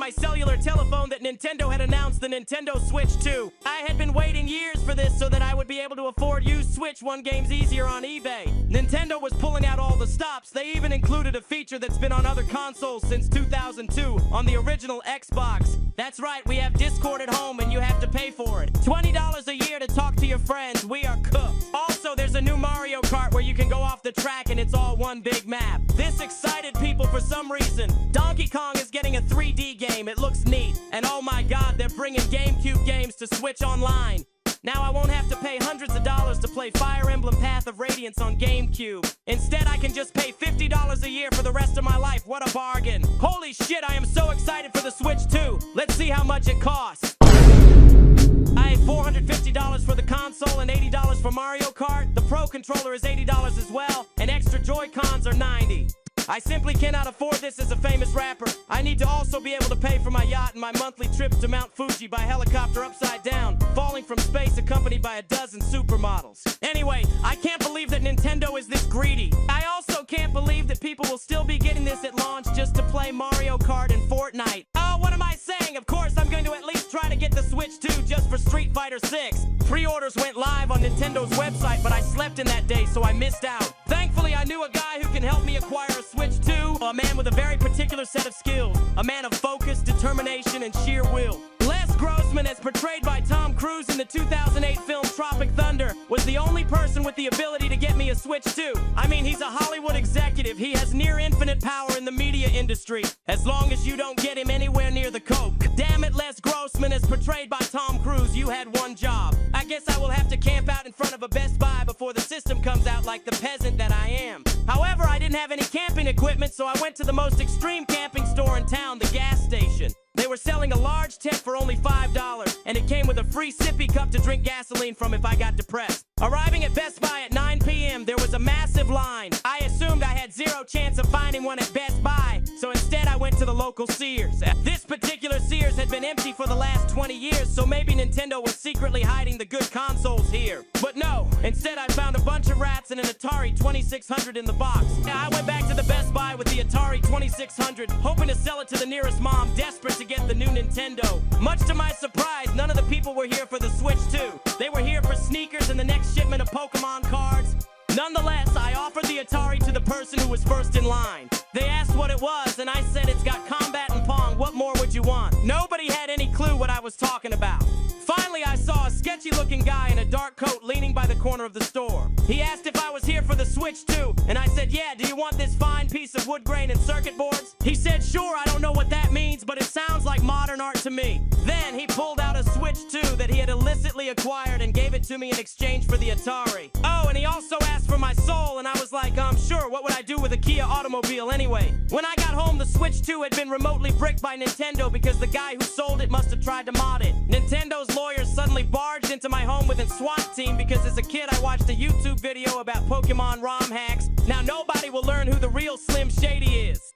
my cellular telephone that Nintendo had announced the Nintendo Switch 2. I had been waiting years for this so that I would be able to afford used Switch 1 games easier on eBay. Nintendo was pulling out all the stops. They even included a feature that's been on other consoles since 2002 on the original Xbox. That's right, we have Discord at home and you have to pay for it. $20 a year to talk to your friends. We are cooked. Also, there's a new Mario Kart where you can go off the track and it's all one big map. This excited people for some reason. Donkey Kong is getting a 3D game. It looks neat. And oh my god, they're bringing GameCube games to Switch Online. Now I won't have to pay hundreds of dollars to play Fire Emblem Path of Radiance on GameCube. Instead, I can just pay $50 a year for the rest of my life. What a bargain. Holy shit, I am so excited for the Switch 2. Let's see how much it costs. I have $450 for the console and $80 for Mario Kart. The Pro Controller is $80 as well, and extra Joy-Cons are $90. I simply cannot afford this as a famous rapper. I need to also be able to pay for my yacht and my monthly trips to Mount Fuji by helicopter upside down, falling from space accompanied by a dozen supermodels. Anyway, I can't believe that Nintendo is this greedy. I also can't believe that people will still be getting this at launch just to play Mario Kart and Fortnite. Oh, what am I saying? Of course, I'm going to at least try to get the Switch 2 just for Street Fighter 6. Pre-orders went live on Nintendo's website, but I slept in that day, so I missed out. Thankfully, I knew a guy who can help me acquire a Switch 2, a man with a very particular set of skills, a man of focus, determination, and sheer will. Les Grossman, as portrayed by Tom Cruise in the 2008 film Tropic Thunder, was the only person with the ability to get me a Switch 2. I mean, he's a Hollywood executive. He has near infinite power in the media industry, as long as you don't get him anywhere near the coke. Damn it, Les Grossman, as portrayed by Tom Cruise, you had one job. I guess I will have to camp out in front of a Best Buy before the system comes out like the peasant that I am. However, I didn't have any camping equipment, so I went to the most extreme camping store in town, the gas station. They were selling a large tent for only $5, and it came with a free sippy cup to drink gasoline from if I got depressed. Arriving at Best Buy at 9 p.m., there was a massive line. I assumed I had zero chance of finding one at Best Buy, so instead I went to the local Sears. This particular Sears had been empty for the last 20 years, so maybe Nintendo was secretly hiding the good consoles here. But no, instead I found a bunch of rats and an Atari 2600 in the box. I went back to the Best Buy with the Atari 2600, hoping to sell it to the nearest mom, desperate to get the new Nintendo. Much to my surprise, none of the people were here for the Switch 2. They were here for sneakers and the next shipment of Pokemon cards. Nonetheless, I offered the Atari to the person who was first in line. They asked what it was, and I said it's got combat and Pong. What more would you want? Nobody had any clue what I was talking about. Finally, I saw a sketchy-looking guy in a dark coat leaning by the corner of the store. He asked if I was here for the Switch 2, and I said, yeah, do you want this fine piece of wood grain and circuit boards? He said, sure, I don't know what that means, but it sounds like modern art to me. Then he pulled out a Switch 2 that he had illicitly acquired and gave it to me in exchange for the Atari. Oh, and he also asked for my soul, and I was like, sure, what would I do with a Kia automobile anyway? When I got home, the Switch 2 had been remotely bricked by Nintendo because the guy who sold it must have tried to mod it. Nintendo's lawyers suddenly barged into my home with a SWAT team because as a kid I watched a YouTube video about Pokemon ROM hacks. Now nobody will learn who the real Slim Shady is.